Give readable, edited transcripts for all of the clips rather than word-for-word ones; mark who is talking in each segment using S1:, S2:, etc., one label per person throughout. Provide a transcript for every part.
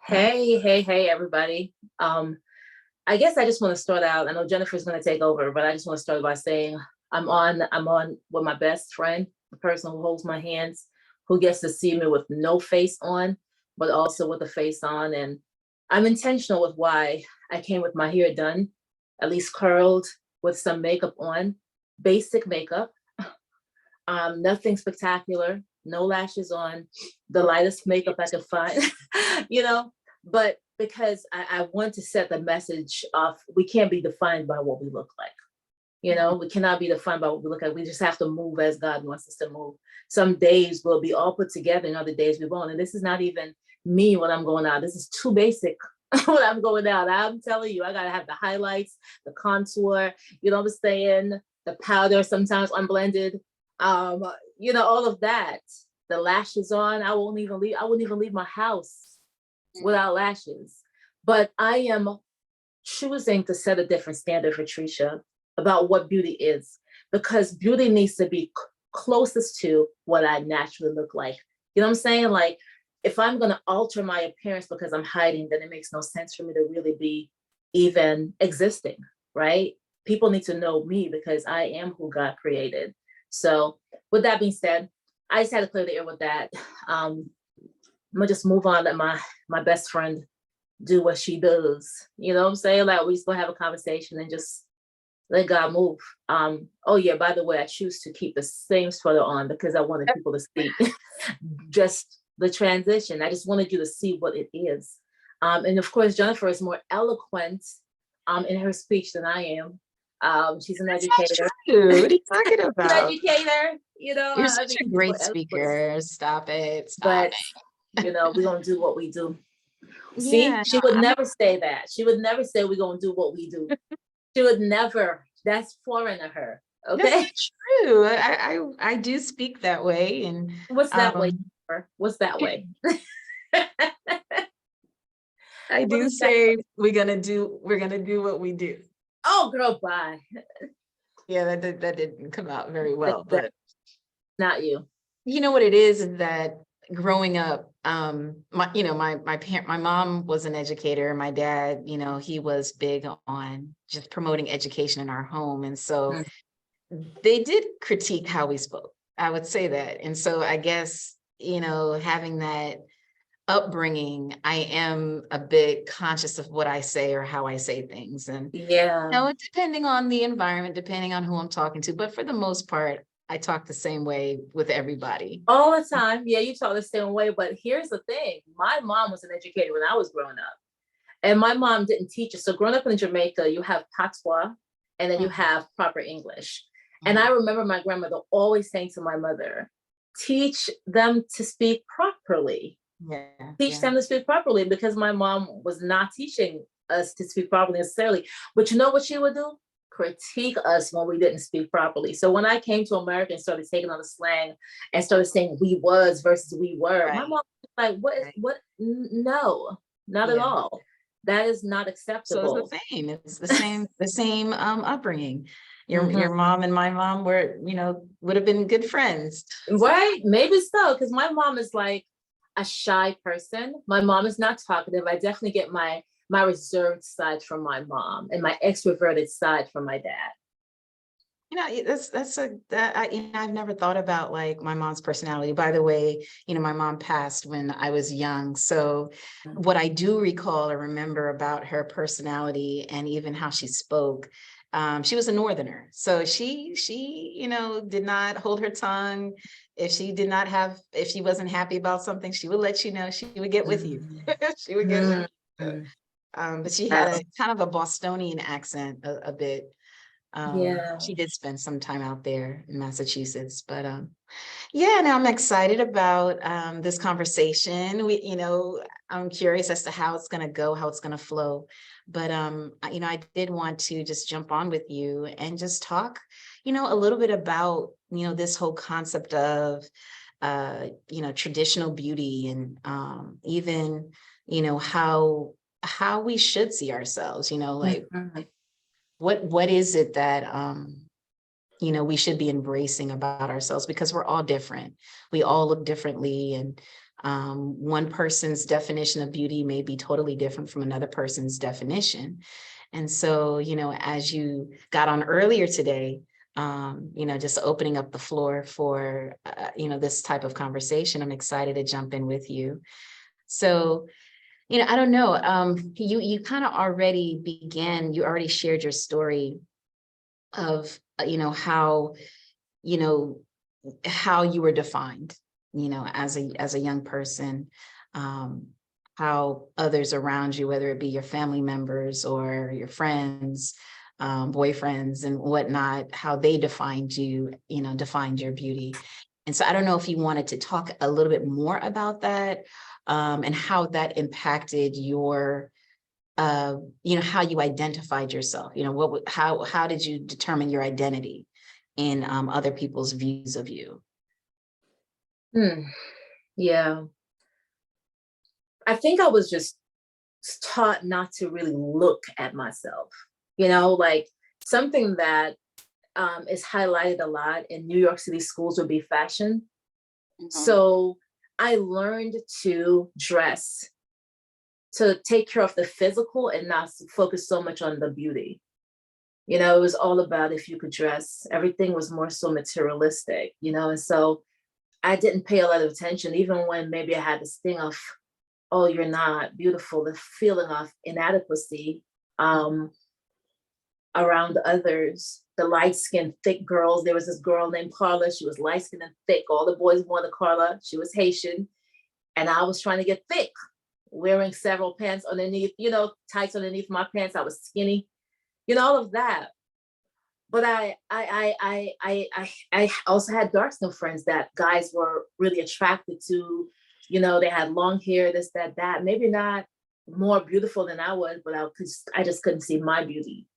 S1: Hey, everybody. I guess I just want to start out. I know Jennifer's going to take over, but I just want to start by saying I'm on with my best friend, the person who holds my hands, who gets to see me with no face on, but also with a face on. And I'm intentional with why I came with my hair done, at least curled with some makeup on, basic makeup, nothing spectacular, no lashes on, the lightest makeup I could find, you know, but because I want to set the message of we can't be defined by what we look like. We cannot be defined by what we look like. We just have to move as God wants us to move. Some days will be all put together and other days we won't. And this is not even me when I'm going out. This is too basic when I'm going out. I'm telling you, I gotta have the highlights, the contour, you know what I'm saying? The powder, sometimes unblended, all of that. The lashes on. I wouldn't even leave my house without lashes. But I am choosing to set a different standard for Trisha about what beauty is, because beauty needs to be closest to what I naturally look like. You know what I'm saying? Like, if I'm going to alter my appearance because I'm hiding, then it makes no sense for me to really be even existing, right? People need to know me because I am who God created. So with that being said, I just had to clear the air with that. I'm gonna just move on, let my best friend do what she does. You know what I'm saying? Like, we just gonna have a conversation and just let God move. Oh yeah, by the way, I choose to keep the same sweater on because I wanted people to see just the transition. I just wanted you to see what it is. And of course, Jennifer is more eloquent in her speech than I am. She's an educator.
S2: What are you talking about?
S1: An educator,
S2: You're such a great speaker. Stop it.
S1: But we're gonna do what we do. See,
S2: Yeah,
S1: she would never say that. She would never say we're gonna do what we do. She would never. That's foreign to her. Okay.
S2: That's true. I do speak that way. And
S1: what's that way? What's that way?
S2: I do say we're gonna do what we do.
S1: Oh, girl, bye.
S2: Yeah, that didn't come out very well, but
S1: not you.
S2: You know what it is that growing up, my mom was an educator. My dad, he was big on just promoting education in our home. And so they did critique how we spoke. I would say that. And so I guess, having that upbringing, I am a bit conscious of what I say or how I say things. And depending on the environment, depending on who I'm talking to, but for the most part, I talk the same way with everybody.
S1: All the time. Yeah, you talk the same way. But here's the thing. My mom was an educator when I was growing up. And my mom didn't teach us. So growing up in Jamaica, you have patois and then you have proper English. And I remember my grandmother always saying to my mother, teach them to speak properly. Teach them to speak properly, because my mom was not teaching us to speak properly necessarily. But you know what she would do? Critique us when we didn't speak properly. So when I came to America and started taking on the slang and started saying we was versus we were, my mom was like, what? No, not at all. That is not acceptable.
S2: So it's the same. It's the same upbringing. Your mom and my mom were, would have been good friends.
S1: Right? Maybe so, because my mom is like a shy person. My mom is not talkative. I definitely get my reserved side from my mom and my extroverted side from my dad.
S2: I've never thought about like my mom's personality. By the way, my mom passed when I was young. So what I do recall or remember about her personality and even how she spoke, she was a Northerner. So she did not hold her tongue. If she wasn't happy about something, she would let you know. She would get with you. She would get with you. But she had a kind of a Bostonian accent a bit. She did spend some time out there in Massachusetts, but now I'm excited about this conversation. I'm curious as to how it's going to go, how it's going to flow. But I did want to just jump on with you and just talk, a little bit about this whole concept of traditional beauty and even how we should see ourselves. What is it that we should be embracing about ourselves, because we're all different. We all look differently, and One person's definition of beauty may be totally different from another person's definition. And so, as you got on earlier today, just opening up the floor for, this type of conversation, I'm excited to jump in with you. So, I don't know, you kind of already you already shared your story of, how, you know, how you were defined, as a young person, how others around you, whether it be your family members or your friends, boyfriends and whatnot, how they defined you, defined your beauty. And so I don't know if you wanted to talk a little bit more about that, and how that impacted your, how you identified yourself. How did you determine your identity in other people's views of you?
S1: Yeah, I think I was just taught not to really look at myself, like something that is highlighted a lot in New York City schools would be fashion.
S2: Mhm.
S1: So I learned to dress to take care of the physical and not focus so much on the beauty. It was all about if you could dress. Everything was more so materialistic, and so I didn't pay a lot of attention, even when maybe I had this thing of, oh, you're not beautiful, the feeling of inadequacy um, around others, the light skinned, thick girls. There was this girl named Carla. She was light skinned and thick. All the boys wanted Carla. She was Haitian. And I was trying to get thick, wearing several pants underneath, tights underneath my pants. I was skinny, all of that. But I also had dark skin friends that guys were really attracted to. They had long hair, this, that, that. Maybe not more beautiful than I was, but I just couldn't see my beauty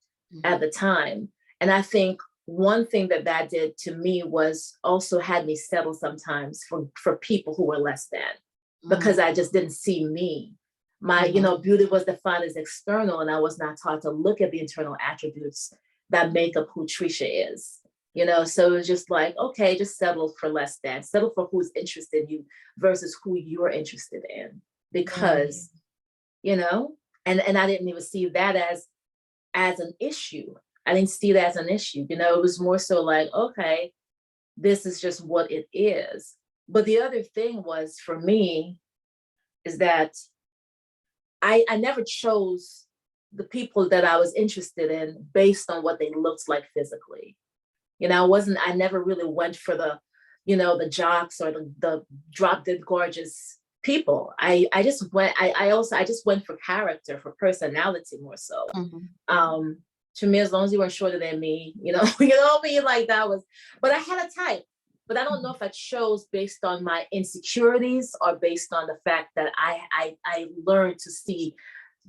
S1: at the time. And I think one thing that did to me was also had me settle sometimes for people who were less than, because I just didn't see me. My, beauty was defined as external, and I was not taught to look at the internal attributes that make up who Trisha is. So it was just like, okay, just settle for less than, settle for who's interested in you versus who you're interested in. Because, and I didn't even see that as an issue. I didn't see that as an issue. It was more so like, okay, this is just what it is. But the other thing was for me is that I never chose the people that I was interested in based on what they looked like physically. I never really went for the jocks or the drop dead gorgeous people. I just went, I just went for character, for personality more so.
S2: Mhm.
S1: To me, as long as you weren't shorter than me, you know what I mean? Like that was, but I had a type. But I don't know if I chose based on my insecurities or based on the fact that I learned to see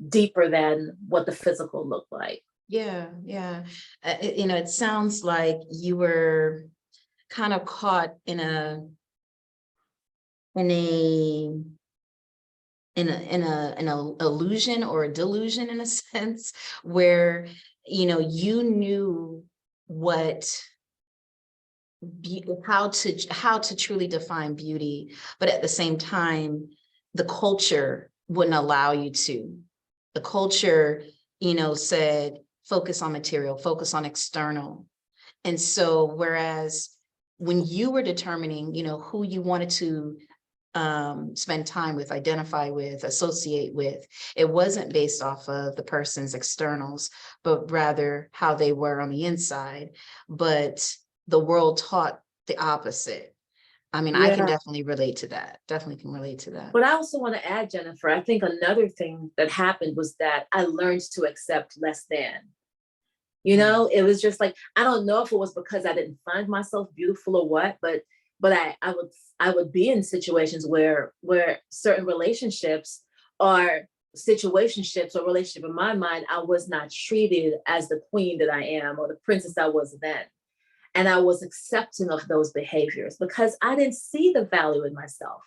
S1: deeper than what the physical looked like.
S2: Yeah, yeah. It sounds like you were kind of caught in a in a illusion or a delusion in a sense, where you knew what how to truly define beauty, but at the same time the culture wouldn't allow you to. The culture, said focus on material, focus on external. And so whereas when you were determining, who you wanted to spend time with, identify with, associate with, it wasn't based off of the person's externals, but rather how they were on the inside. But the world taught the opposite. I mean, I can
S1: Yeah.
S2: definitely relate to that. Definitely can relate to that.
S1: But I also want to add, Jennifer, I think another thing that happened was that I learned to accept less than. It was just like, I don't know if it was because I didn't find myself beautiful or what, but I would be in situations where certain relationships or situationships or relationship in my mind, I was not treated as the queen that I am or the princess I was then. And I was accepting of those behaviors because I didn't see the value in myself.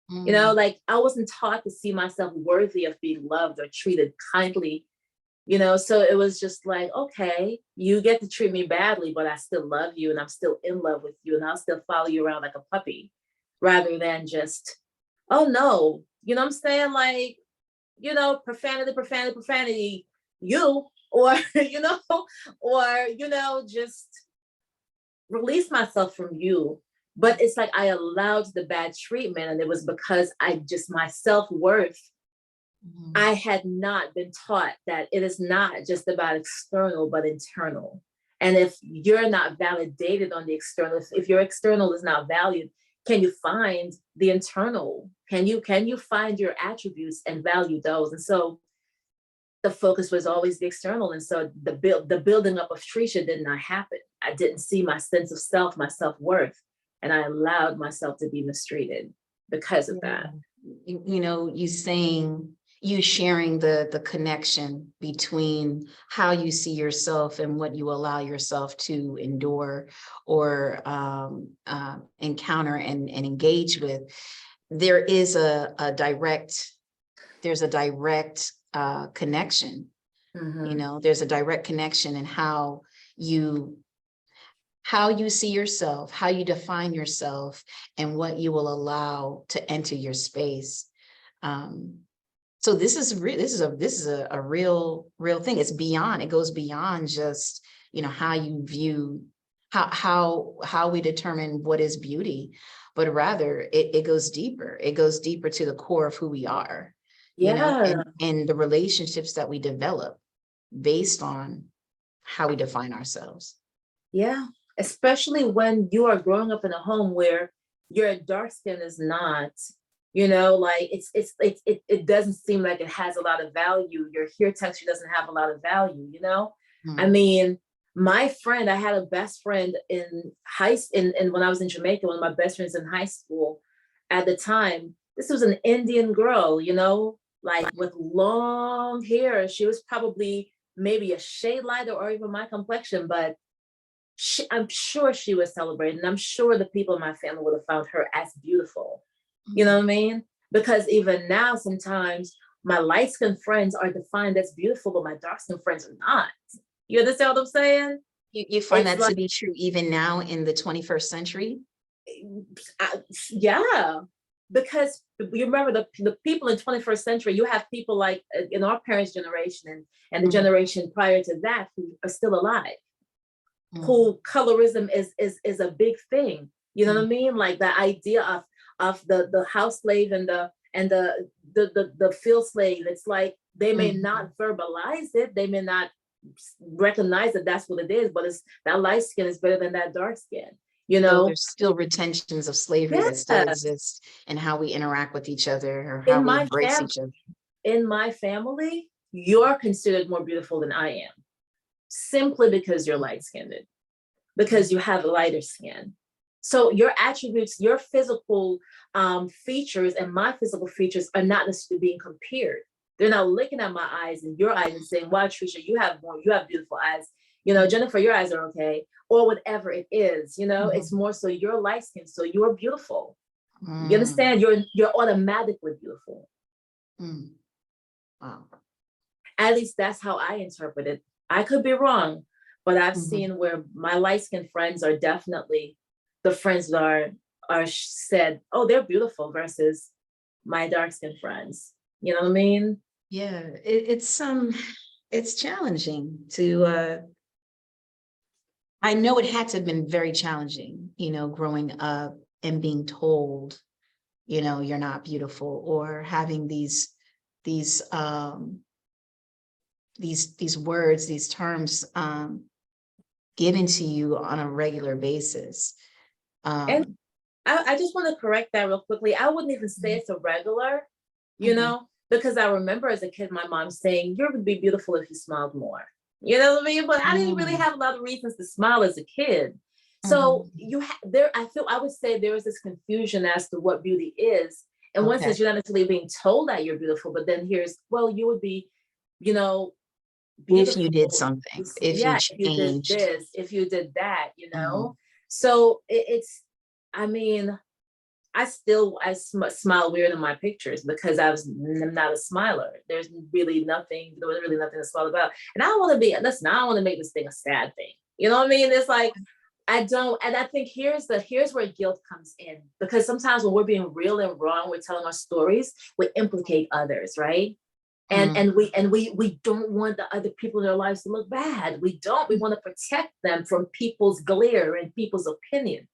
S1: Like I wasn't taught to see myself worthy of being loved or treated kindly. So it was just like, okay, you get to treat me badly, but I still love you and I'm still in love with you and I'll still follow you around like a puppy rather than just oh no, you know what I'm saying? Like, profanity, profanity, profanity, you, or, just release myself from you. But it's like I allowed the bad treatment, and it was because my self-worth, I had not been taught that it is not just about external, but internal. And if you're not validated on the external, if your external is not valued, can you find the internal? Can you find your attributes and value those? And so the focus was always the external. And so the building up of Trisha did not happen. I didn't see my sense of self, my self-worth, and I allowed myself to be mistreated because of that.
S2: You sharing the connection between how you see yourself and what you allow yourself to endure or encounter and engage with. There is a direct connection. There's a direct connection in how you see yourself, how you define yourself, and what you will allow to enter your space. So this is a real thing. It goes beyond just, how you view, how we determine what is beauty, but rather it goes deeper. It goes deeper to the core of who we are,
S1: Yeah.
S2: and the relationships that we develop based on how we define ourselves.
S1: Yeah. Especially when you are growing up in a home where your dark skin is not, like it doesn't seem like it has a lot of value. Your hair texture doesn't have a lot of value, I mean, I had a best friend in when I was in Jamaica, one of my best friends in high school at the time. This was an Indian girl, like with long hair. She was probably maybe a shade lighter or even my complexion, but I'm sure she was celebrated, and I'm sure the people in my family would have found her as beautiful. You know what I mean? Because even now, sometimes my light-skinned friends are defined as beautiful, but my dark-skinned friends are not. You understand what I'm saying?
S2: You find that to be true even now in the 21st century?
S1: Yeah, because you remember the people in 21st century, you have people like in our parents' generation and the generation prior to that who are still alive, who colorism is a big thing. You know what I mean? Like the idea of the house slave and the field slave. It's like they may not verbalize it, they may not recognize that that's what it is, but it's that light skin is better than that dark skin.
S2: So there's still retentions of slavery that still exist in how we interact with each other or how we embrace each other.
S1: In my family, you're considered more beautiful than I am, simply because you're light-skinned, because you have lighter skin. So your attributes, your physical features and my physical features are not necessarily being compared. They're not looking at my eyes and your eyes and saying, wow, Trisha, you have beautiful eyes. Jennifer, your eyes are okay, or whatever it is, it's more so you're light skinned, so you're beautiful. You understand? You're automatically beautiful.
S2: Wow.
S1: At least that's how I interpret it. I could be wrong, but I've seen where my light skinned friends are definitely the friends that are said, oh, they're beautiful, versus my dark skinned friends. You know what I mean?
S2: Yeah, it's challenging to I know it had to have been very challenging, growing up and being told, you're not beautiful, or having these words, these terms given to you on a regular basis.
S1: And I just want to correct that real quickly. I wouldn't even say it's a regular, because I remember as a kid, my mom saying, you would be beautiful if you smiled more. You know what I mean? But I didn't really have a lot of reasons to smile as a kid. So I would say there is this confusion as to what beauty is. In one sense, you're not necessarily being told that you're beautiful, but then you would be, beautiful.
S2: If you did something, if you changed.
S1: If you did this, if you did that, So it's, I mean, I smile weird in my pictures because I'm not a smiler. There was really nothing to smile about. And I don't want to make this thing a sad thing. You know what I mean? It's like, I don't, and I think here's where guilt comes in, because sometimes when we're being real and raw, and we're telling our stories, we implicate others, right? And
S2: Mm,
S1: we don't want the other people in their lives to look bad. We don't. We want to protect them from people's glare and people's opinion.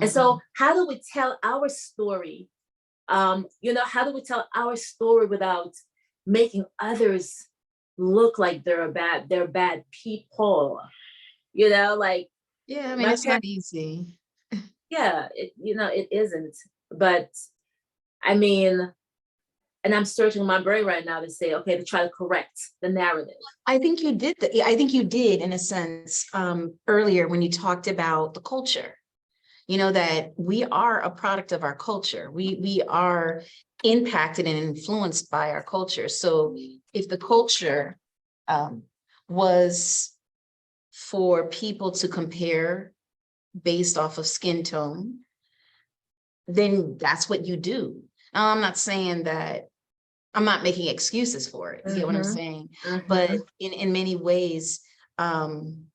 S1: And so,
S2: mhm.
S1: how do we tell our story? How do we tell our story without making others look like they're bad people? Like
S2: Yeah, I mean,
S1: my
S2: it's
S1: parents,
S2: not easy.
S1: yeah, it isn't. But I mean, and I'm searching my brain right now to say, okay, to try to correct the narrative.
S2: I think you did I think you did in a sense earlier when you talked about the culture, that we are a product of our culture. We are impacted and influenced by our culture. So if the culture um, was for people to compare based off of skin tone, then that's what you do. Now, I'm not saying that I'm not making excuses for it. You get what I'm
S1: Mm-hmm.
S2: saying? But
S1: Mm-hmm.
S2: in many ways, um,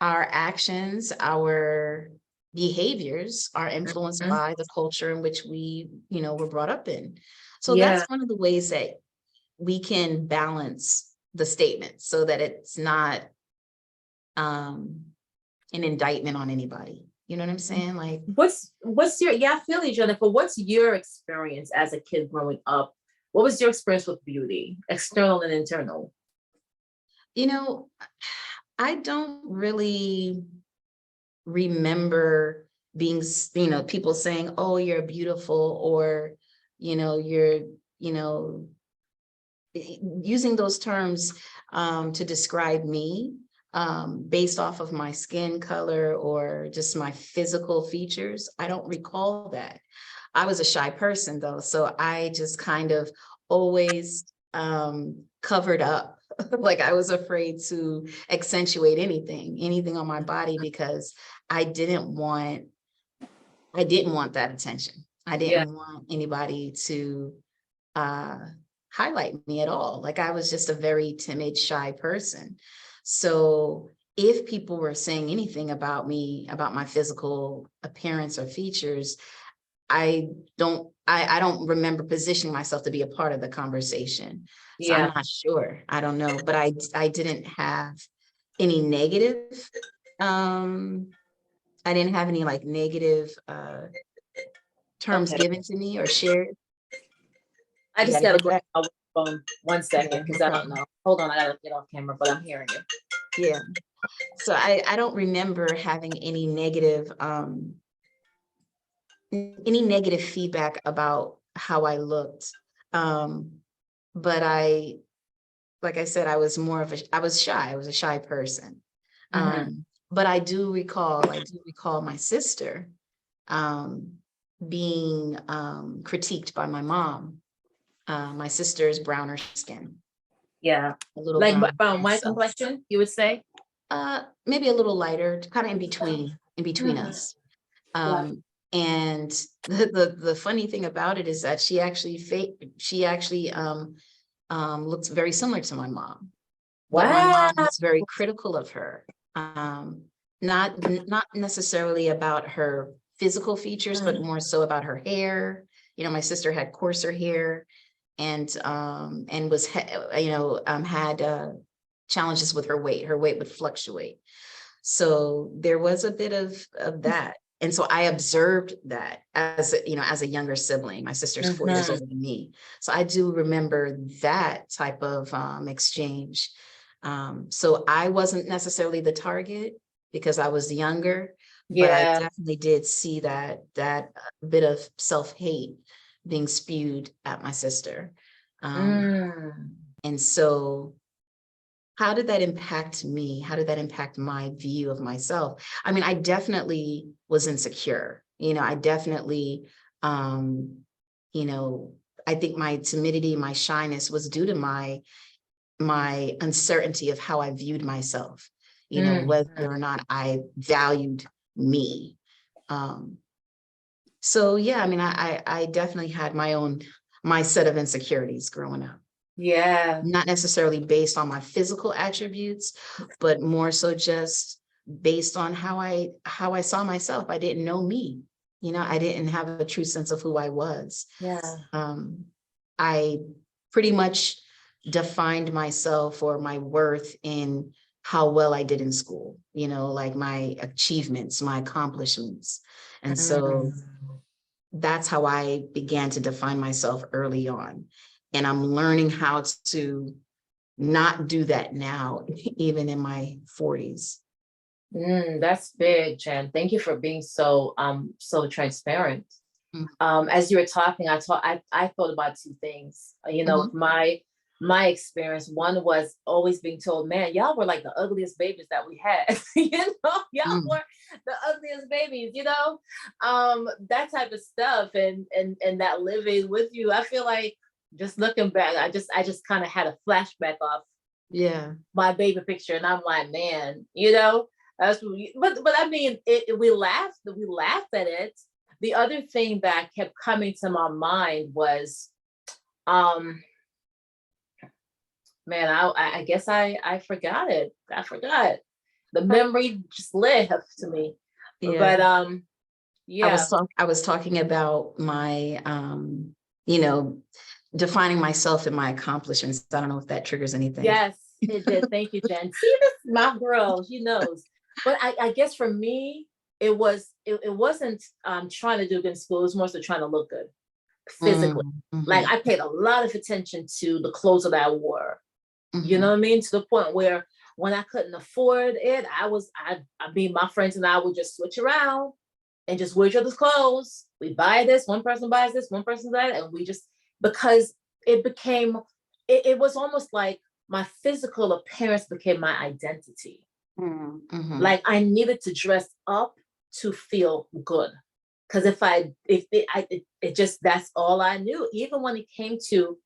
S2: our actions, our behaviors are influenced
S1: Mm-hmm.
S2: by the culture in which were brought up in. So
S1: Yeah.
S2: that's one of the ways that we can balance the statement so that it's not um, an indictment on anybody. You know what I'm saying? Like,
S1: What's your, yeah, I feel you, Jennifer. What's your experience as a kid growing up? What was your experience with beauty, external and internal?
S2: you know, I don't really remember people saying, oh, you're beautiful, or, you're, you know, using those terms to describe me based off of my skin color or just my physical features. I don't recall that. I was a shy person though, so I just kind of always covered up. Like I was afraid to accentuate anything on my body because I didn't want I didn't want that attention. I
S1: Yeah.
S2: didn't want anybody to uh, highlight me at all. Like I was just a very timid, shy person. So if people were saying anything about me, about my physical appearance or features, I don't remember positioning myself to be a part of the conversation. So I'm
S1: Yeah.
S2: not sure. I don't know, but I didn't have any negative um I didn't have any like negative terms
S1: Okay.
S2: given to me or shared.
S1: I
S2: You
S1: just
S2: got to
S1: gotta
S2: get
S1: grab
S2: that.
S1: my phone one
S2: Yeah,
S1: second
S2: no
S1: because I don't
S2: problem.
S1: know. Hold on, I gotta get off camera, but I'm hearing you.
S2: Yeah. So I don't remember having any negative feedback about how I looked. Um, but like I said, I was shy. I was a shy person.
S1: Mm-hmm.
S2: But I do recall my sister um, being critiqued by my mom. My sister is browner skin,
S1: Yeah.
S2: a little
S1: Like
S2: brown
S1: around my
S2: myself.
S1: complexion, you would say?
S2: Maybe a little lighter, kind of in between
S1: Hmm.
S2: us.
S1: Got
S2: Um, and the funny thing about it is that she actually looks very similar to my mom, but my
S1: Wow.
S2: mom was very critical of her. Not necessarily about her physical features, but more so about her hair. My sister had coarser hair and had challenges with her weight. Her weight would fluctuate. So there was a bit of that. And so I observed that as a younger sibling. My sister's 4 years
S1: Mm-hmm.
S2: older than me. So I do remember that type of exchange. So I wasn't necessarily the target because I was younger, but I
S1: Yeah.
S2: definitely did see that bit of self-hate being spewed at my sister. Um,
S1: Mm.
S2: and so how did that impact me? How did that impact my view of myself? I mean, I definitely was insecure. I definitely, um, you know, I think my timidity, my shyness was due to my uncertainty of how I viewed myself,
S1: Mm.
S2: whether or not I valued me. Um, so yeah, I mean, I definitely had my set of insecurities growing up,
S1: Yeah.
S2: not necessarily based on my physical attributes, but more so just based on how I saw myself. I didn't know me. I didn't have a true sense of who I was.
S1: Yeah.
S2: I pretty much defined myself or my worth in how well I did in school, like my achievements, my accomplishments. And so
S1: Mm.
S2: that's how I began to define myself early on. And I'm learning how to not do that now, even in my 40s.
S1: That's big, Jen. Thank you for being so transparent.
S2: Mhm.
S1: As you were talking, I thought about two things. With my experience, one was always being told, man, y'all were like the ugliest babies that we had. Y'all
S2: Mhm.
S1: were the ugliest babies, that type of stuff, and that living with you. I feel like, just looking back, I just kind of had a flashback of
S2: Yeah.
S1: my baby picture, and I'm like, man, that's what but I mean, we laughed at it. The other thing that kept coming to my mind was, um man, I guess I forgot it. I forgot. The memory just lived to me.
S2: Yeah.
S1: But yeah.
S2: I was talking about my, you know, defining myself and my accomplishments. I don't know if that triggers anything.
S1: Yes, it did. Thank you, Jen. See, this is my girl. She knows. But I guess for me, it wasn't trying to do good in school. It was more so trying to look good physically. Like,
S2: Mhm.
S1: I paid a lot of attention to the clothes that I wore. You know
S2: Mhm.
S1: what I mean? To the point where when I couldn't afford it, I mean, my friends and I would just switch around and just wear each other's clothes. We buy this, one person buys this, one person buys that, and we just, because it became, it was almost like my physical appearance became my identity.
S2: Mhm.
S1: Like, I needed to dress up to feel good. Because if it, I, it just, that's all I knew. Even when it came to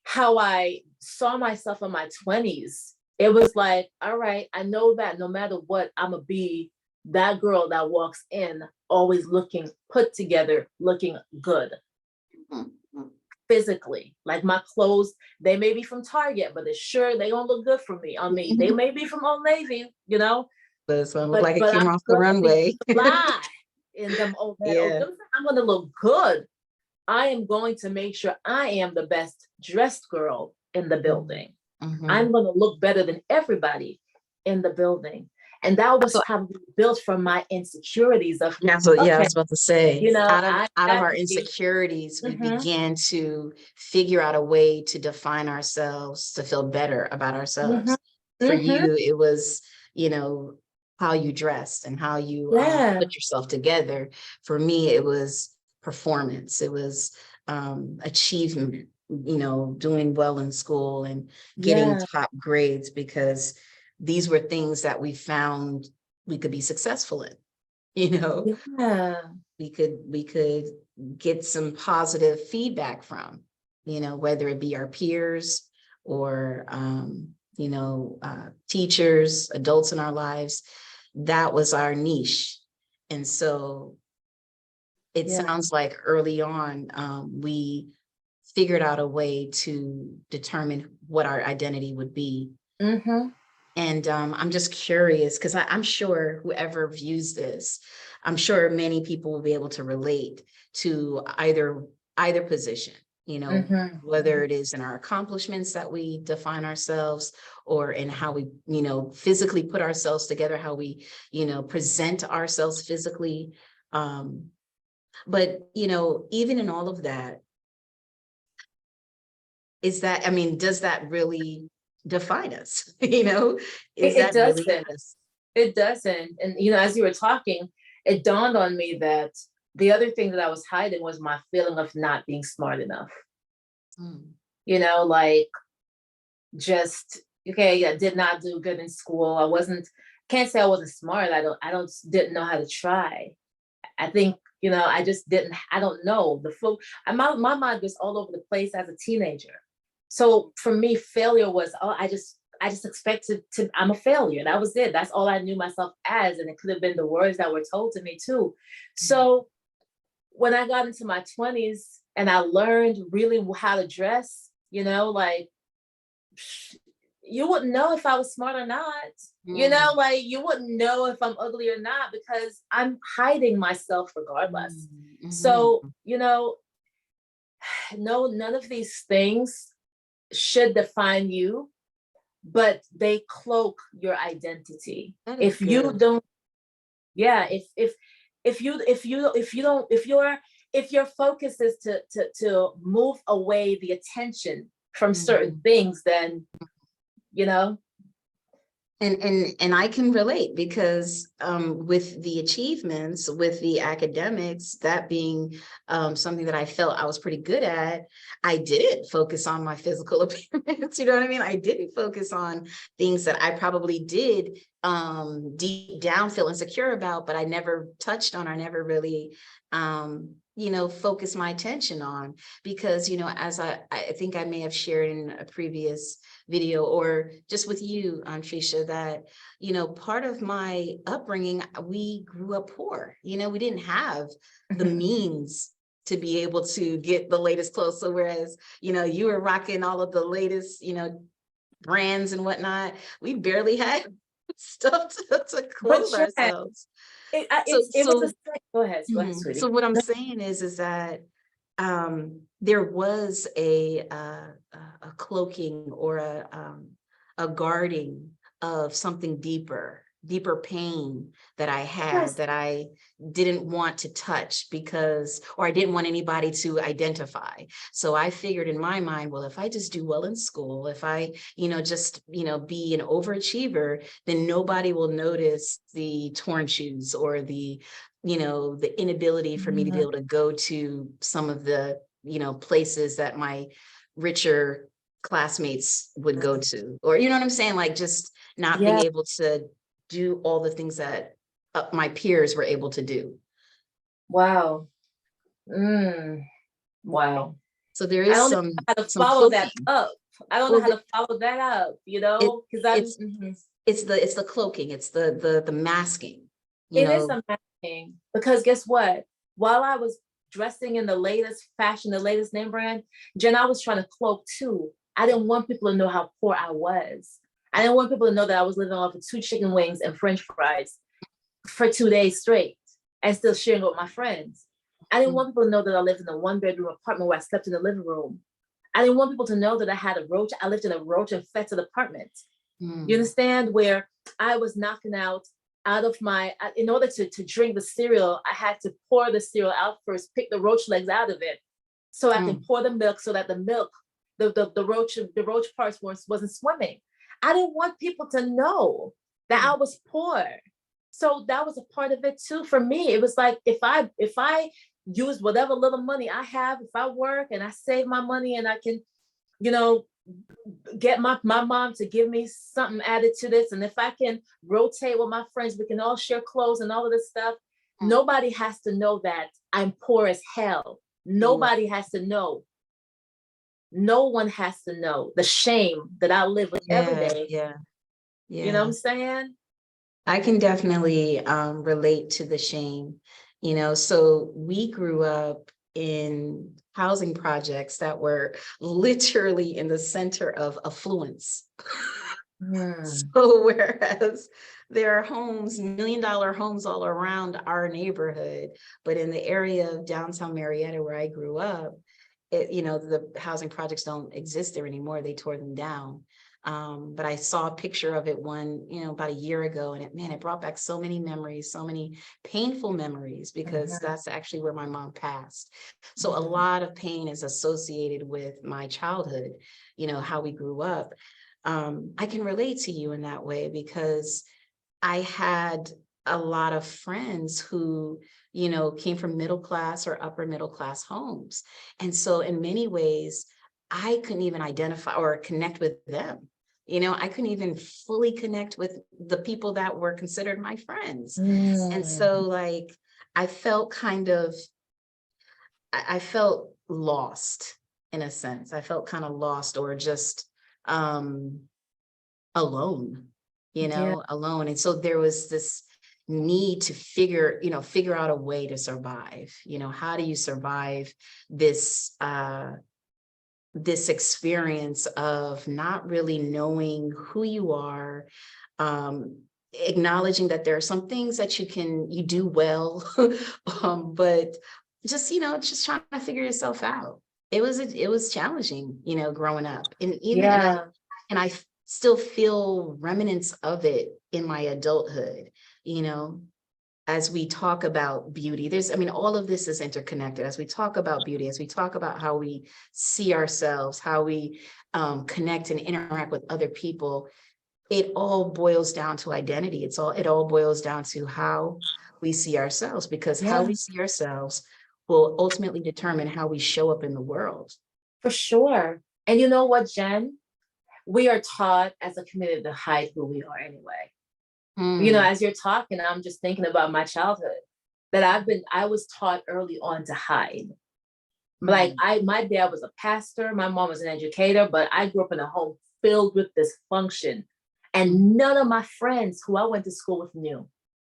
S1: how I saw myself in my 20s, it was like, all right, I know that no matter what, I'm going to be that girl that walks in always looking put together, looking good
S2: Mhm. Mhm.
S1: physically. Like, my clothes, they may be from Target, but it's sure they don't look good for me on me. They may be from Old Navy,
S2: But it's gonna look
S1: but
S2: like it
S1: but
S2: came
S1: I'm
S2: off the
S1: gonna be
S2: runway.
S1: fly in them old that old.
S2: Yeah.
S1: I'm gonna look good. I am going to make sure I am the best dressed girl in the
S2: Mhm.
S1: building.
S2: Mhm.
S1: I'm going to look better than everybody in the building. And that was
S2: So
S1: probably built from my insecurities of,
S2: yeah, I
S1: okay,
S2: was about to say,
S1: I
S2: out of
S1: got
S2: our
S1: to be.
S2: insecurities, we
S1: Mhm,
S2: began to figure out a way to define ourselves, to feel better about
S1: mhm,
S2: ourselves. For
S1: mhm.
S2: you, it was, you know, how you dressed and how you
S1: Yeah,
S2: put yourself together. For me, it was performance. It was achievement, doing well in school and getting
S1: yeah,
S2: top grades, because these were things that we found we could be successful in. you know
S1: yeah,
S2: we could get some positive feedback from, whether it be our peers or teachers, adults in our lives. That was our niche. And so it
S1: yeah.
S2: sounds like early on, we figured out a way to determine what our identity would be.
S1: Mhm.
S2: And I'm just curious, because I'm sure whoever views this, I'm sure many people will be able to relate to either position,
S1: Mhm.
S2: whether it is in our accomplishments that we define ourselves, or in how we, physically put ourselves together, how we, present ourselves physically. But, even in all of that, I mean, does that really define us? Is
S1: It
S2: that really
S1: doesn't.
S2: us?
S1: It doesn't. And as you were talking, it dawned on me that the other thing that I was hiding was my feeling of not being smart enough.
S2: Mm.
S1: Like, just, okay, I did not do good in school. I wasn't, can't say I wasn't smart. Didn't know how to try. I think, I just didn't, I don't know. My mind was all over the place as a teenager. So for me, failure was, oh, I just expected to, I'm a failure. That was it. That's all I knew myself as. And it could have been the words that were told to me too. So when I got into my 20s and I learned really how to dress, like, you wouldn't know if I was smart or not. Like you wouldn't know if I'm ugly or not because I'm hiding myself regardless. So,
S2: Mm-hmm.
S1: no, none of these things should define you, but they cloak your identity.
S2: That is
S1: If you
S2: good.
S1: don't, yeah, if you don't, if your focus is to move away the attention from certain
S2: Mhm.
S1: things, then you know,
S2: And I can relate because with the achievements, with the academics, that being something that I felt I was pretty good at, I did focus on my physical appearance. You know what I mean? I didn't focus on things that I probably did deep down feel insecure about, but I never touched on, I never really focused my attention on because, as I think I may have shared in a previous video or just with you, Trisha, that, part of my upbringing, we grew up poor. We didn't have the means to be able to get the latest clothes. So whereas, you were rocking all of the latest, brands and whatnot, we barely had stuff to
S1: but
S2: clothe
S1: yeah,
S2: ourselves. So,
S1: it was a
S2: so,
S1: go ahead,
S2: so
S1: sweetie.
S2: what I'm saying is that there was a cloaking or a guarding of something deeper pain that I had
S1: Yes.
S2: that I didn't want to touch or I didn't want anybody to identify. So I figured in my mind, well, if I just do well in school, if I, just, be an overachiever, then nobody will notice the torn shoes or the inability for me to be
S1: Mhm.
S2: able to go to some of the, places that my richer classmates would go to, or, you know what I'm saying? Like just not being
S1: Yeah.
S2: able to do all the things that my peers were able to do.
S1: Wow. Mm, wow.
S2: So there
S1: I
S2: is
S1: don't know
S2: some,
S1: how to
S2: some
S1: follow that
S2: cloaking.
S1: up. I don't know
S2: Well,
S1: how to follow that up,
S2: it,
S1: because I'm.
S2: it's, it's the cloaking. It's the masking, you
S1: It is
S2: know,
S1: amazing because guess what? While I was dressing in the latest fashion, the latest name brand, Jen, I was trying to cloak too. I didn't want people to know how poor I was. I didn't want people to know that I was living off of 2 chicken wings and French fries for 2 days straight and still sharing with my friends. I didn't want people to know that I lived in a 1 bedroom apartment where I slept in the living room. I didn't want people to know that I had a roach. I lived in a roach infested apartment. You
S2: mm,
S1: understand? Where I was knocking out of my, in order to drink the cereal, I had to pour the cereal out first, pick the roach legs out of it, so I can
S2: mm,
S1: pour the milk so that the milk, the roach parts wasn't swimming. I didn't want people to know that I
S2: mm,
S1: was poor. So that was a part of it too. For me, it was like if I use whatever little money I have, if I work and I save my money and I can, you know, get my mom to give me something added to this. And if I can rotate with my friends, we can all share clothes and all of this stuff.
S2: mm.
S1: Nobody has to know that I'm poor as hell.
S2: Right.
S1: Nobody has to know. No one has to know the shame that I live with every
S2: Yeah,
S1: day.
S2: yeah,
S1: You know what
S2: yeah.
S1: I'm saying?
S2: I can definitely relate to the shame. So we grew up in housing projects that were literally in the center of affluence.
S1: Hmm.
S2: So whereas there are homes, $1 million homes all around our neighborhood, but in the area of downtown Marietta where I grew up, the housing projects don't exist there anymore. They tore them down. But I saw a picture of it about a year ago, and it brought back so many memories, so many painful memories, because
S1: Mhm.
S2: that's actually where my mom passed. So a
S1: Mhm.
S2: lot of pain is associated with my childhood, how we grew up. I can relate to you in that way because I had a lot of friends who, came from middle class or upper middle class homes. And so in many ways, I couldn't even identify or connect with them. I couldn't even fully connect with the people that were considered my friends. And
S1: Mm.
S2: so like I felt kind of I felt lost in a sense. I felt kind of lost or just um alone,
S1: Yeah.
S2: alone. And so there was this need to figure out a way to survive. How do you survive this this experience of not really knowing who you are, um, acknowledging that there are some things that you do well, but just, just trying to figure yourself out. It was challenging, growing up, and even
S1: Yeah.
S2: and I still feel remnants of it in my adulthood, you know, as we talk about beauty. I mean, all of this is interconnected. As we talk about beauty, as we talk about how we see ourselves, how we connect and interact with other people, it all boils down to identity. It all boils down to how we see ourselves, because how
S1: Yeah,
S2: we see ourselves will ultimately determine how we show up in the world.
S1: for sure. And you know what, Jen? We are taught as a community to hide who we are anyway.
S2: Mm,
S1: As you're talking, I'm just thinking about my childhood that I was taught early on to hide. Like
S2: mm,
S1: my dad was a pastor, my mom was an educator, but I grew up in a home filled with dysfunction.
S2: mm.
S1: And none of my friends who I went to school with knew,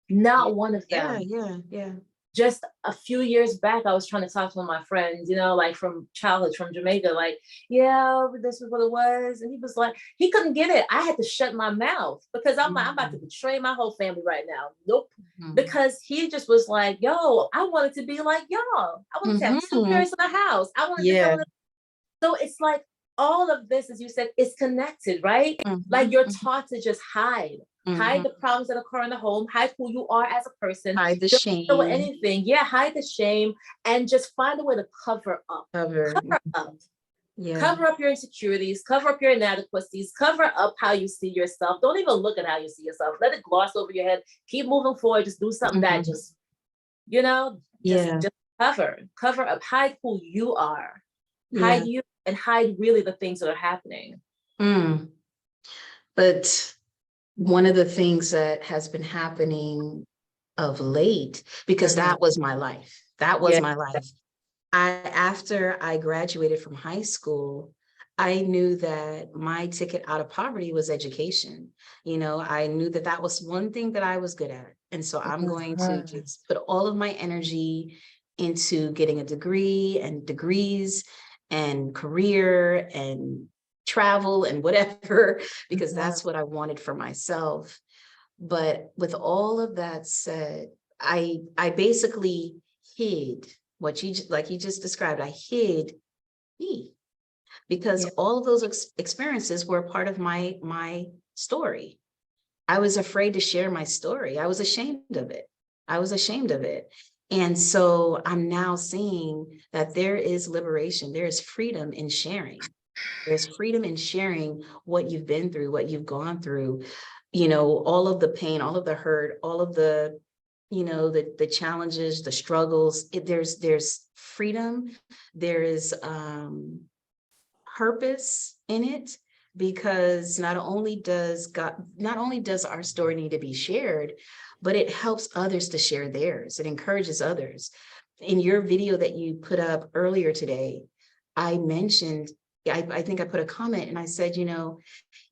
S2: Yeah,
S1: not one of
S2: yeah,
S1: them.
S2: yeah, yeah.
S1: Just a few years back, I was trying to talk to one of my friends, like from childhood, from Jamaica, like, yeah, this is what it was. And he was like, he couldn't get it. I had to shut my mouth because I'm like, I'm about to
S2: Mm,
S1: betray my whole family right now. Nope.
S2: mm,
S1: Because he just was like, yo, I wanted to be like y'all. I wanted to have two
S2: mhm.
S1: parents in the house. I wanted to
S2: Yeah.
S1: go. So it's like all of this, as you said, is connected, right? Like
S2: Mhm,
S1: you're
S2: mhm,
S1: taught to just hide the
S2: mhm.
S1: problems that occur in the home, hide who you are as a person.
S2: Hide the
S1: Don't show
S2: shame,
S1: anything. Yeah, hide the shame and just find a way to cover up.
S2: cover.
S1: Cover up.
S2: Yeah.
S1: Cover up your insecurities, cover up your inadequacies, cover up how you see yourself. Don't even look at how you see yourself. Let it gloss over your head. Keep moving forward. Just do something that
S2: Mhm.
S1: just, you know, just
S2: Yeah.
S1: just cover up, hide who you are, hide
S2: Yeah.
S1: you and hide really the things that are happening.
S2: Mm. But one of the things that has been happening of late, because
S1: Mhm.
S2: that was my life. That was
S1: Yeah.
S2: my life. After I graduated from high school, I knew that my ticket out of poverty was education. I knew that that was one thing that I was good at. And so I'm going to
S1: Mhm.
S2: just put all of my energy into getting a degree and degrees and career and travel and whatever, because
S1: Mhm.
S2: that's what I wanted for myself. But with all of that said, I basically hid what like you just described. I hid me, because
S1: Yeah.
S2: all of those experiences were part of my story. I was afraid to share my story. I was ashamed of it. I was ashamed of it. And so I'm now seeing that there is liberation. There is freedom in sharing. There's freedom in sharing what you've been through, what you've gone through, all of the pain, all of the hurt, all of the challenges, the struggles. There's freedom. There is purpose in it, because not only does our story need to be shared, but it helps others to share theirs. It encourages others. In your video that you put up earlier today, I mentioned, I think I put a comment and I said,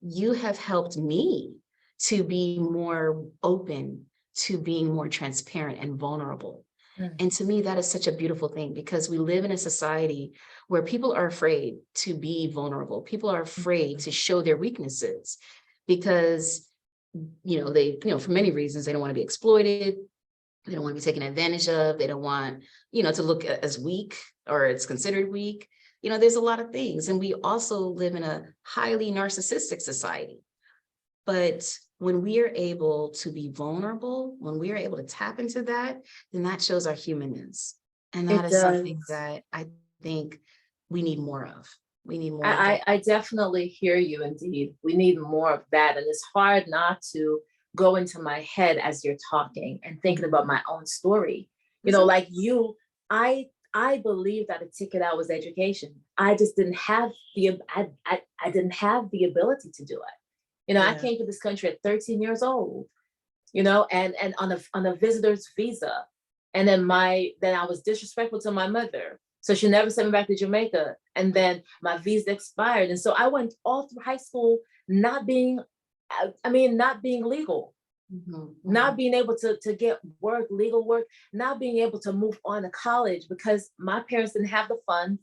S2: you have helped me to be more open, to being more transparent and vulnerable.
S1: Mhm.
S2: And to me, that is such a beautiful thing, because we live in a society where people are afraid to be vulnerable. People are afraid to show their weaknesses because, for many reasons, they don't want to be exploited. They don't want to be taken advantage of. They don't want, to look as weak, or it's considered weak. There's a lot of things. And we also live in a highly narcissistic society. But when we are able to be vulnerable, when we are able to tap into that, then that shows our humanness. And that
S1: It
S2: is something
S1: does.
S2: that I think we need more of. We need more of that.
S1: I definitely hear you indeed. We need more of that. And it's hard not to go into my head as you're talking and thinking
S2: Mhm.
S1: about my own story.
S2: Exactly.
S1: Like you, I believe that a ticket out was education. I just didn't have I didn't have the ability to do it. I
S2: Yeah.
S1: came to this country at 13 years old, and on a visitor's visa. And then I was disrespectful to my mother. So she never sent me back to Jamaica. And then my visa expired. And so I went all through high school not being, not being legal,
S2: Mhm,
S1: not
S2: mhm,
S1: being able to get work, legal work, not being able to move on to college because my parents didn't have the funds.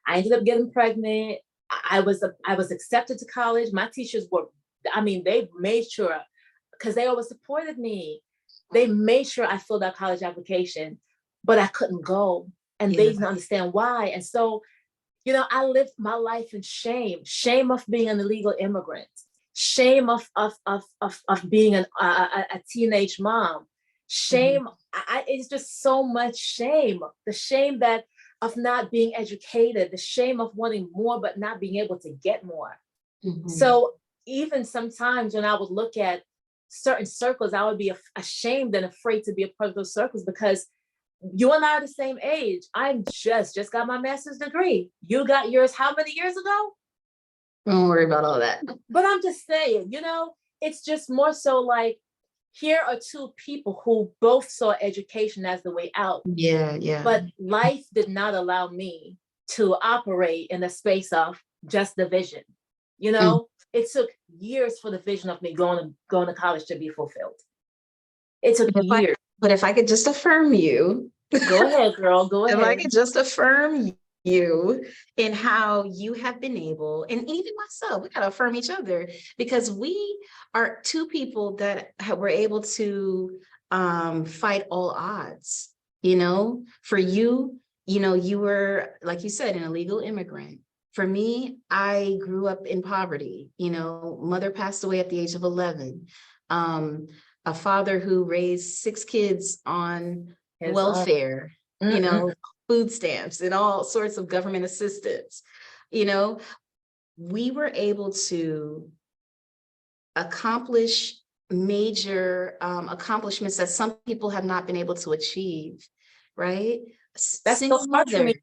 S1: I ended up getting pregnant. I was accepted to college. My teachers were, I mean, they made sure, because they always supported me. They made sure I filled out college application, but I couldn't go. And they
S2: Yeah.
S1: didn't understand why. And so, you know, I lived my life in shame, shame of being an illegal immigrant, shame of being a teenage mom,
S2: Mhm.
S1: shame. It's just so much shame. The shame that of not being educated, the shame of wanting more but not being able to get more.
S2: Mhm.
S1: So even sometimes when I would look at certain circles, I would be ashamed and afraid to be a part of those circles, because you and I are the same age. I'm just got my master's degree. You got yours how many years ago?
S2: Don't worry about all that.
S1: But I'm just saying, you know, it's just more so like, here are two people who both saw education as the way out,
S2: Yeah, yeah.
S1: but life did not allow me to operate in the space of just the vision. You
S2: Mm.
S1: know, it took years for the vision of me going to college to be fulfilled. It took
S2: But if I,
S1: years.
S2: but if I could just affirm you,
S1: Go ahead, girl. Go
S2: if I
S1: ahead.
S2: could just affirm you in how you have been able, and even myself, we gotta affirm each other, because we are two people that were able to fight all odds. You know, for you, you know, you were, like you said, an illegal immigrant. For me, I grew up in poverty. You know, mother passed away at the age of 11. Um, a father who raised 6 kids on
S1: His own.
S2: welfare, you
S1: Mm-mm.
S2: know, food stamps and all sorts of government assistance. You know, we were able to accomplish major accomplishments that some people have not been able to achieve, right?
S1: That's still
S2: Single
S1: hard for
S2: mother,
S1: me.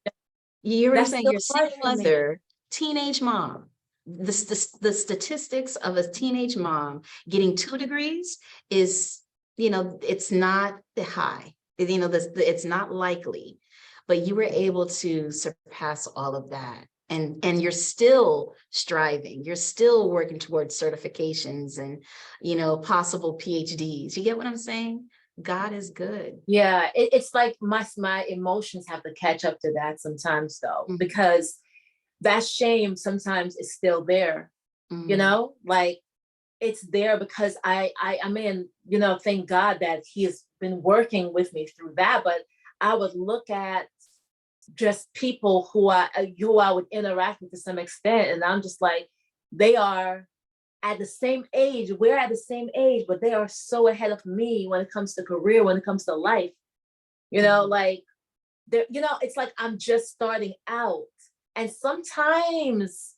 S2: you hear what I'm
S1: That's
S2: saying?
S1: still
S2: You're a
S1: hard
S2: single
S1: for me.
S2: mother, teenage mom. The statistics of a teenage mom getting 2 degrees is, you know, it's not the high, you know, it's not likely, but you were able to surpass all of that. And you're still striving, you're still working towards certifications and, you know, possible PhDs. You get what I'm saying? God is good.
S1: Yeah, it's like my emotions have to catch up to that sometimes, though,
S2: Mhm.
S1: because that shame sometimes is still there. You
S2: Mhm.
S1: know, like it's there because I mean, you know, thank God that He has been working with me through that. But I would look at just people who I would interact with to some extent, and I'm just like, they are at the same age. We're at the same age, but they are so ahead of me when it comes to career, when it comes to life. You know,
S2: Mhm.
S1: like there, you know, it's like I'm just starting out, and sometimes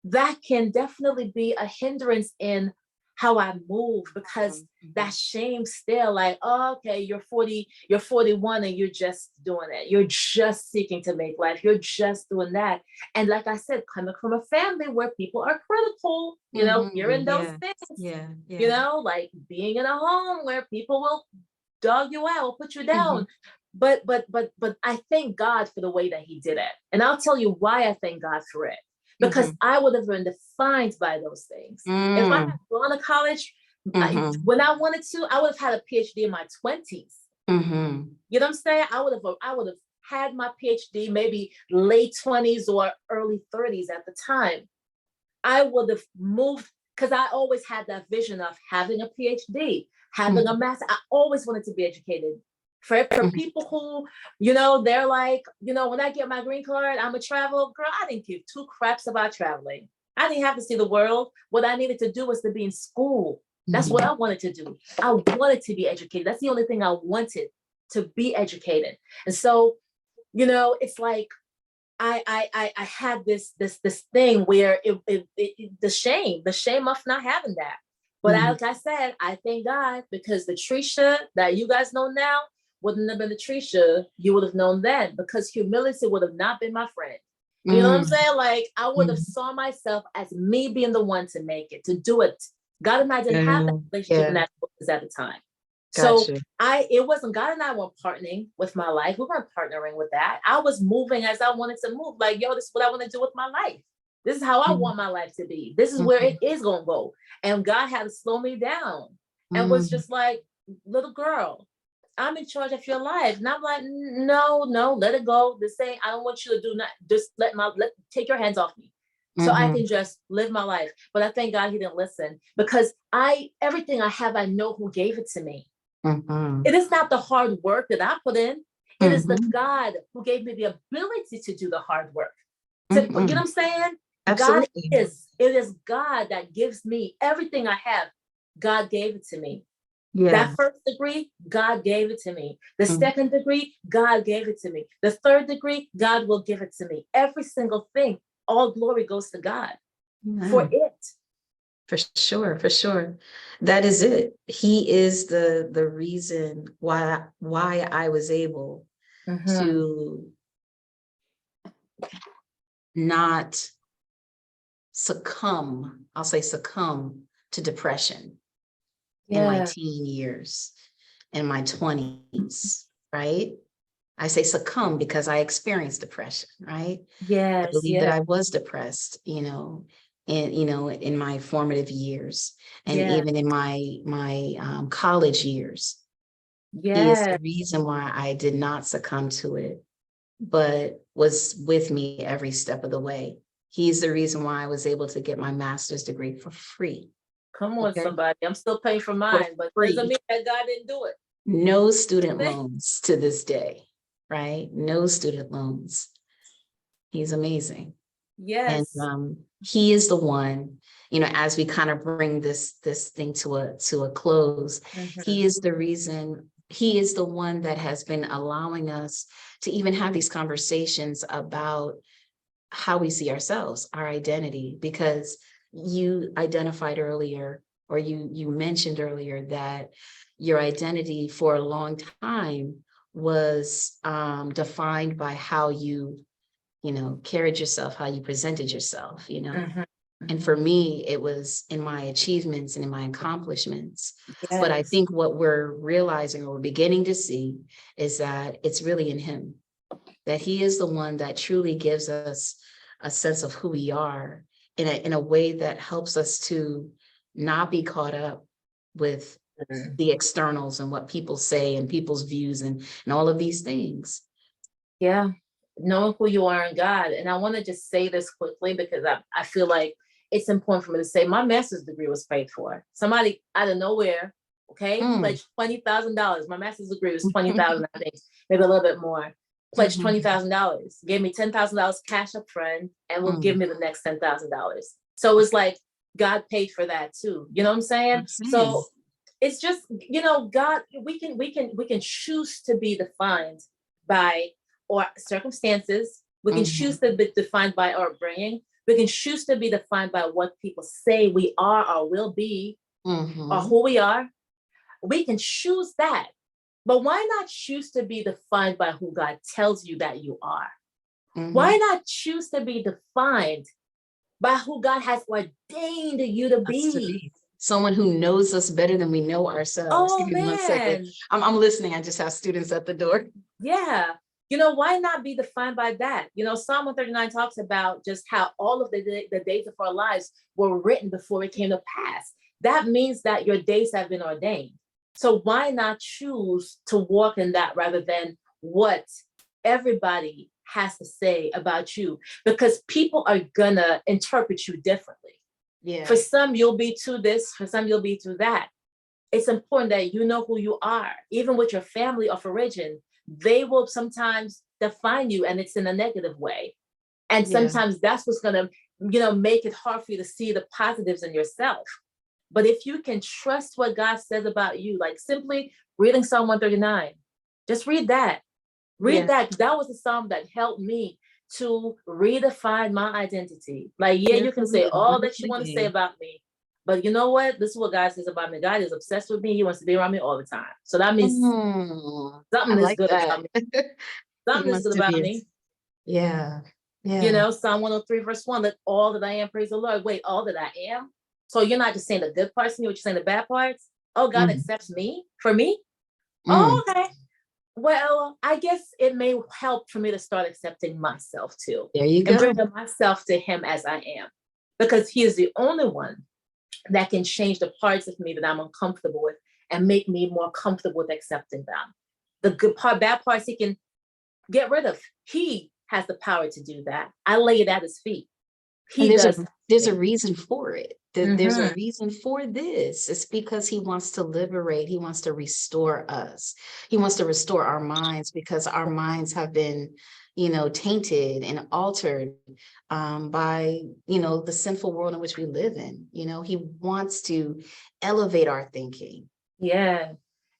S1: that can definitely be a hindrance in how I move, because that
S2: Mhm.
S1: shame still like, oh, okay, you're 40, you're 41 and you're just doing it. You're just seeking to make life. You're just doing that. And like I said, coming from a family where people are critical, you know,
S2: Mhm.
S1: hearing those
S2: Yeah.
S1: things,
S2: Yeah.
S1: you
S2: Yeah.
S1: know, like being in a home where people will dog you out, will put you
S2: Mhm.
S1: down. But I thank God for the way that He did it. And I'll tell you why I thank God for it. Because
S2: Mhm.
S1: I would have been defined by those things. If I had
S2: Mm.
S1: gone to college
S2: Mhm.
S1: when I wanted to, I would have had a PhD in my 20s.
S2: Mhm.
S1: You know what I'm saying? I would have had my PhD maybe late 20s or early 30s at the time. I would have moved, because I always had that vision of having a PhD, having a
S2: Mhm.
S1: master. I always wanted to be educated. For
S2: Mhm.
S1: people who, you know, they're like, you know, when I get my green card, I'm a travel girl. I didn't give two craps about traveling. I didn't have to see the world. What I needed to do was to be in school. That's what
S2: Mhm.
S1: I wanted to do. I wanted to be educated. That's the only thing I wanted, to be educated. And so, you know, it's like I had this thing where the shame of not having that. But
S2: Mhm.
S1: like I said, I thank God, because the Trisha that you guys know now wouldn't have been the Trisha you would have known then, because humility would have not been my friend. You know what I'm
S2: Mm.
S1: saying? Like I would have
S2: Mhm.
S1: saw myself as me being the one to make it, to do it. God and I didn't have that
S2: Yeah.
S1: relationship in
S2: Yeah.
S1: that focus at the time. So
S2: Gotcha.
S1: it wasn't, God and I weren't partnering with my life. We weren't partnering with that. I was moving as I wanted to move. Like, yo, this is what I want to do with my life. This is how I
S2: Mhm.
S1: want my life to be. This is where it
S2: Mhm.
S1: is going to go. And God had to slow me down and was
S2: Mm.
S1: just like, little girl, I'm in charge of your life. And I'm like, no, no, let it go. This ain't, I don't want you to do not just take your hands off me. So I
S2: Mhm.
S1: can just live my life. But I thank God he didn't listen, because everything I have, I know who gave it to me.
S2: Mhm.
S1: It is not the hard work that I put in. It is the
S2: Mhm.
S1: God who gave me the ability to do the hard work. You know what
S2: Mhm.
S1: I'm saying? God
S2: Absolutely.
S1: it is God that gives me everything I have. God gave it to me.
S2: Yeah.
S1: That first degree, God gave it to me. The
S2: Mm.
S1: second degree, God gave it to me. The third degree, God will give it to me. Every single thing, all glory goes to God for
S2: Amen.
S1: it.
S2: For sure, for sure. That is it. He is the reason why I was able
S1: Mm-hmm.
S2: to not succumb, I'll say succumb to depression in my
S1: Yeah.
S2: teen years, in my 20s, right? I say succumb because I experienced depression, right? I
S1: Yes.
S2: believe that
S1: Yeah.
S2: I was depressed, in my formative years, and
S1: Yeah.
S2: even in my college years. He is
S1: Yeah.
S2: the reason why I did not succumb to it, but was with me every step of the way. He's the reason why I was able to get my master's degree for free.
S1: Come on,
S2: Okay.
S1: somebody. I'm still paying for
S2: For
S1: mine, but doesn't
S2: free.
S1: mean that God didn't do it.
S2: No student loans to this day, right? No student loans. He's amazing. And
S1: Yes.
S2: he is the one, as we kind of bring this thing to a close, he
S1: Mm-hmm.
S2: is the reason, he is the one that has been allowing us to even have these conversations about how we see ourselves, our identity, because you identified earlier, or you mentioned earlier, that your identity for a long time was defined by how you carried yourself, how you presented yourself.
S1: Mm-hmm.
S2: And for me, it was in my achievements and in my accomplishments. But I
S1: Yes.
S2: think what we're realizing, or we're beginning to see, is that it's really in him, that he is the one that truly gives us a sense of who we are in a way that helps us to not be caught up with
S1: Mhm.
S2: the externals and what people say and people's views and all of these things.
S1: Yeah. Knowing who you are in God. And I want to just say this quickly, because I feel like it's important for me to say my master's degree was paid for. Somebody out of nowhere, okay,
S2: Mm.
S1: pledged $20,000. My master's degree was 20,000, I think, maybe a little bit more. Pledged
S2: Mhm.
S1: $20,000, gave me $10,000 cash up front, and will give
S2: Mm.
S1: me the next $10,000. So it's like God paid for that too. You know what I'm saying?
S2: I'm saying.
S1: So it's just, God, we can choose to be defined by or circumstances. We can choose
S2: Mhm.
S1: to be defined by our upbringing. We can choose to be defined by what people say we are or will be or
S2: Mhm.
S1: who we are. We can choose that. But why not choose to be defined by who God tells you that you are? Why
S2: Mhm.
S1: not choose to be defined by who God has ordained you to
S2: Us to
S1: be?
S2: be someone who knows us better than we know ourselves.
S1: Oh
S2: Give me 1 second.
S1: man,
S2: I'm listening. I just have students at the door.
S1: yeah. Why not be defined by that? Psalm 139 talks about just how all of the days of our lives were written before it came to pass. That means that your days have been ordained. So why not choose to walk in that rather than what everybody has to say about you? Because people are gonna interpret you differently. For
S2: Yeah.
S1: some, you'll be to this, for some, you'll be to that. It's important that you know who you are, even with your family of origin. They will sometimes define you, and it's in a negative way. And
S2: Yeah.
S1: sometimes that's what's gonna, make it hard for you to see the positives in yourself. But if you can trust what God says about you, like simply reading Psalm 139, just read that. Read
S2: Yeah.
S1: that. That was the psalm that helped me to redefine my identity. Like, yeah, you can say all that you want to say
S2: Absolutely.
S1: about me, but you know what? This is what God says about me. God is obsessed with me. He wants to be around me all the time. So that means
S2: I
S1: something is
S2: like
S1: good
S2: that.
S1: about me.
S2: He
S1: Something is
S2: wants
S1: good
S2: to
S1: about
S2: be.
S1: me.
S2: Yeah. Yeah.
S1: Psalm 103, verse 1, let all that I am praise the Lord. Wait, all that I am? So you're not just saying the good parts of me, you're saying the bad parts? Oh, God
S2: Mm.
S1: accepts me for me?
S2: Mm.
S1: Oh, okay. Well, I guess it may help for me to start accepting myself too
S2: There you
S1: and
S2: go.
S1: bringing myself to him as I am, because he is the only one that can change the parts of me that I'm uncomfortable with and make me more comfortable with accepting them. The good part, bad parts he can get rid of. He has the power to do that. I lay it at his feet.
S2: And
S1: He does.
S2: there's a reason for it. There's a
S1: Mhm.
S2: reason for this. It's because he wants to liberate. He wants to restore us. He wants to restore our minds, because our minds have been, tainted and altered by, the sinful world in which we live in. He wants to elevate our thinking.
S1: Yeah.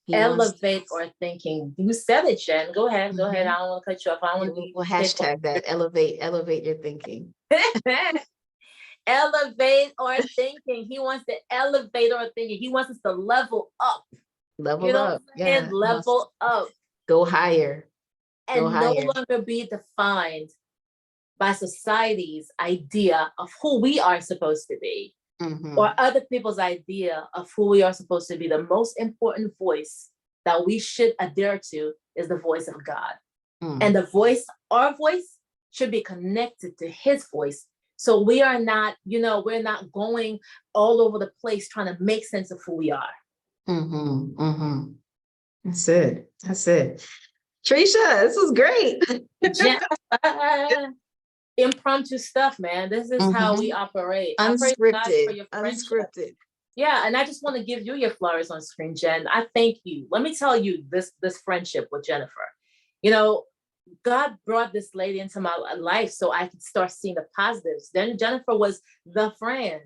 S2: He wants to,
S1: Elevate our thinking. You said it, Jen. Go ahead. Go ahead.
S2: Mhm.
S1: I don't want to cut you off. I don't
S2: Yeah,
S1: want to be
S2: we'll hashtag that, elevate your thinking.
S1: elevate our thinking. He wants to elevate our thinking. He wants us to level up. You
S2: Level
S1: know what
S2: up.
S1: I'm saying?
S2: Yeah. He wants to
S1: Level up
S2: go higher. Go
S1: and no
S2: higher.
S1: longer be defined by society's idea of who we are supposed to be,
S2: Mhm.
S1: or other people's idea of who we are supposed to be. The most important voice that we should adhere to is the voice of God. And our voice should be connected to his voice. So we are not, we're not going all over the place trying to make sense of who we are.
S2: That's it. That's it. Trisha, this was great.
S1: Impromptu stuff, man. This is how we operate. I praise God for
S2: Unscripted.
S1: your friendship.
S2: Unscripted.
S1: Yeah, and I just want to give you your flowers on screen, Jen. I thank you. Let me tell you this friendship with Jennifer. God brought this lady into my life so I could start seeing the positives. Then Jennifer was the friend,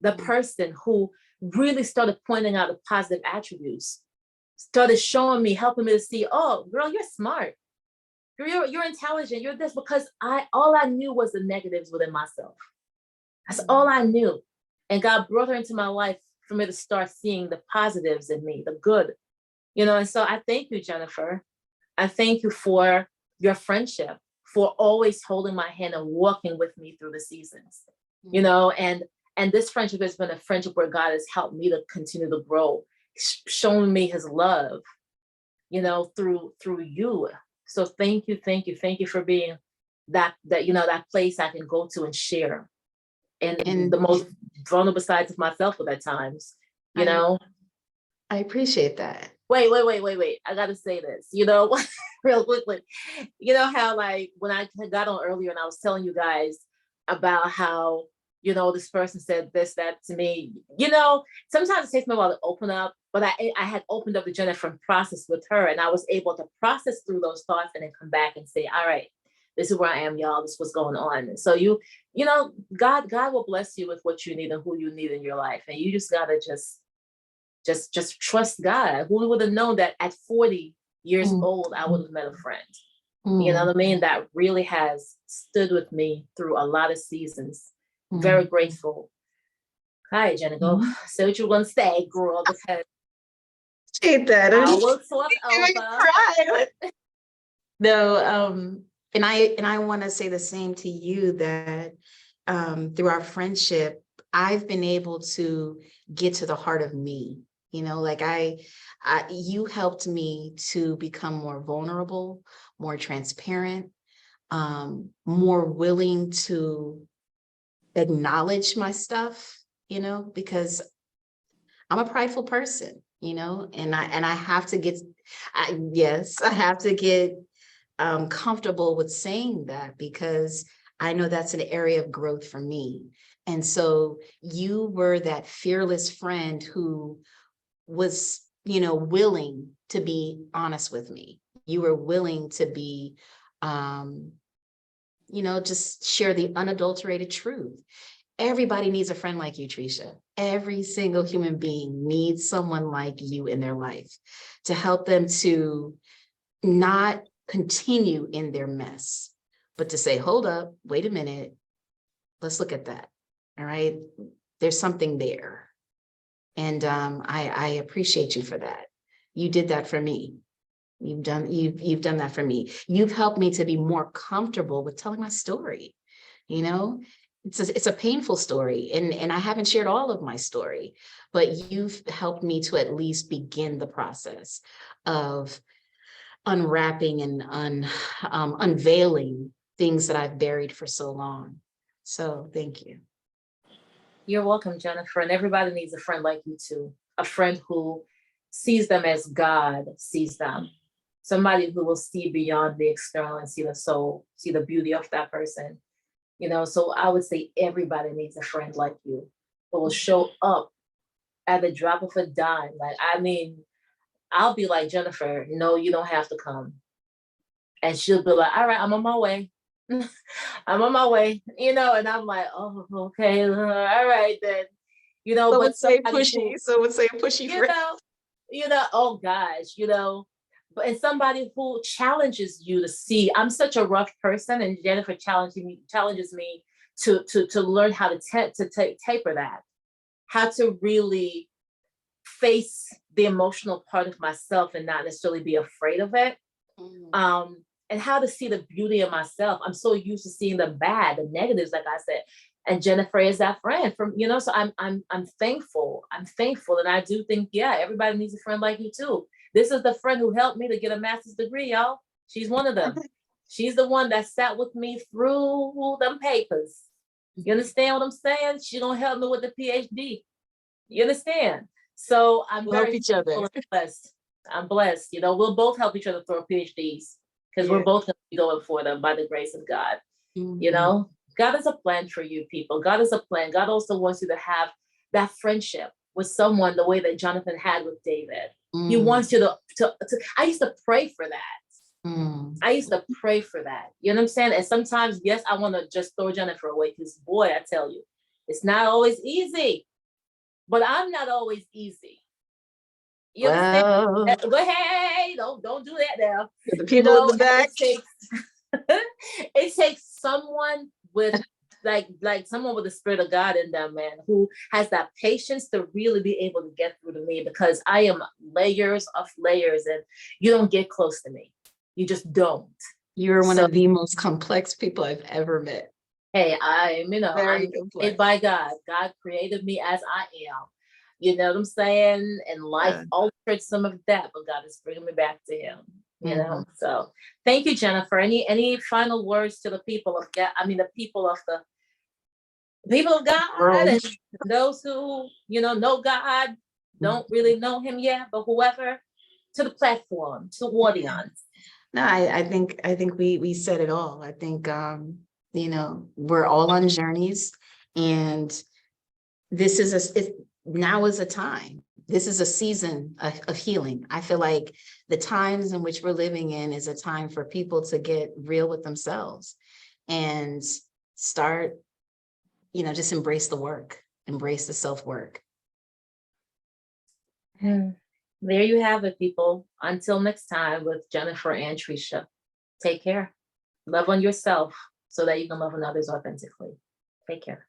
S1: the person who really started pointing out the positive attributes, started showing me, helping me to see, oh, girl, you're smart. You're intelligent. You're this, because all I knew was the negatives within myself. That's all I knew. And God brought her into my life for me to start seeing the positives in me, the good, and so I thank you, Jennifer. I thank you for your friendship, for always holding my hand and walking with me through the seasons, and this friendship has been a friendship where God has helped me to continue to grow, showing me his love, through you. So thank you for being that place I can go to and share, and the most vulnerable sides of myself at times,
S2: I appreciate that.
S1: Wait. I gotta say this, real quickly. You know how, like, when I got on earlier and I was telling you guys about how, this person said this, that to me, sometimes it takes me a while to open up, but I had opened up the Jennifer process with her, and I was able to process through those thoughts and then come back and say, all right, this is where I am, y'all. This is what's going on. And so God will bless you with what you need and who you need in your life. And you just gotta just trust God. Who would have known that at 40 years old, I would have met a friend, you know what I mean? That really has stood with me through a lot of seasons. Very grateful. All right, Jenna, go say what you want to say, girl, because
S2: Appreciate that.
S1: I will talk over.
S2: No, and I want to say the same to you, that through our friendship, I've been able to get to the heart of me. Like you helped me to become more vulnerable, more transparent, more willing to acknowledge my stuff, because I'm a prideful person, and I have to get, I have to get comfortable with saying that, because I know that's an area of growth for me. And so you were that fearless friend who was, willing to be honest with me. You were willing to be, just share the unadulterated truth. Everybody needs a friend like you, Trisha. Every single human being needs someone like you in their life to help them to not continue in their mess, but to say, hold up, wait a minute, let's look at that. All right. There's something there. And I appreciate you for that. You did that for me. You've done that for me. You've helped me to be more comfortable with telling my story. It's a painful story, and I haven't shared all of my story, but you've helped me to at least begin the process of unwrapping and unveiling things that I've buried for so long. So thank you.
S1: You're welcome, Jennifer. And everybody needs a friend like you too. A friend who sees them as God sees them. somebody who will see beyond the external and see the soul, see the beauty of that person. So I would say everybody needs a friend like you who will show up at the drop of a dime. Like, I mean, I'll be like, Jennifer, no, you don't have to come. And she'll be like, all right, I'm on my way. I'm on my way, and I'm like, oh, okay, all right then,
S2: So
S1: but
S2: would say
S1: somebody
S2: pushy.
S1: who,
S2: So would say pushy
S1: you
S2: friend.
S1: know, oh gosh, but and somebody who challenges you to see. I'm such a rough person, and Jennifer challenges me to learn how to taper that, how to really face the emotional part of myself and not necessarily be afraid of it. And how to see the beauty of myself. I'm so used to seeing the bad, the negatives, like I said. And Jennifer is that friend so I'm thankful. I'm thankful. And I do think, yeah, everybody needs a friend like you too. This is the friend who helped me to get a master's degree, y'all. She's one of them. She's the one that sat with me through them papers. You understand what I'm saying? She's gonna help me with the PhD. You understand? So I'm
S2: We'll help
S1: very
S2: each other.
S1: blessed. I'm blessed. We'll both help each other through our PhDs because we're
S2: Yeah.
S1: both going to be going for them by the grace of God.
S2: Mhm.
S1: God has a plan for you people. God has a plan. God also wants you to have that friendship with someone the way that Jonathan had with David. He wants you to I used to pray for that. I used to pray for that. You know what I'm saying? And sometimes, yes, I want to just throw Jennifer away because, boy, I tell you, it's not always easy. But I'm not always easy. You understand?
S2: Well,
S1: But hey, don't do that now.
S2: the people in the back.
S1: It takes someone with like someone with the spirit of God in them, man, who has that patience to really be able to get through to me, because I am layers of layers and you don't get close to me. You just don't.
S2: You're one of the most complex people I've ever met.
S1: Hey, I'm
S2: Very
S1: made
S2: complex.
S1: by God. God created me as I am. You know what I'm saying? And life altered some of that, but God is bringing me back to Him. So thank you, Jennifer. Any final words to the people of God? I mean, the people of God, and those who know God, don't really know Him yet, but whoever, to the platform, to the audience.
S2: No, I think we said it all. I think we're all on journeys, and this is now is a time. This is a season of healing. I feel like the times in which we're living in is a time for people to get real with themselves and start, just embrace the work, embrace the self-work.
S1: There you have it, people. Until next time with Jennifer and Trisha. Take care. Love on yourself so that you can love on others authentically. Take care.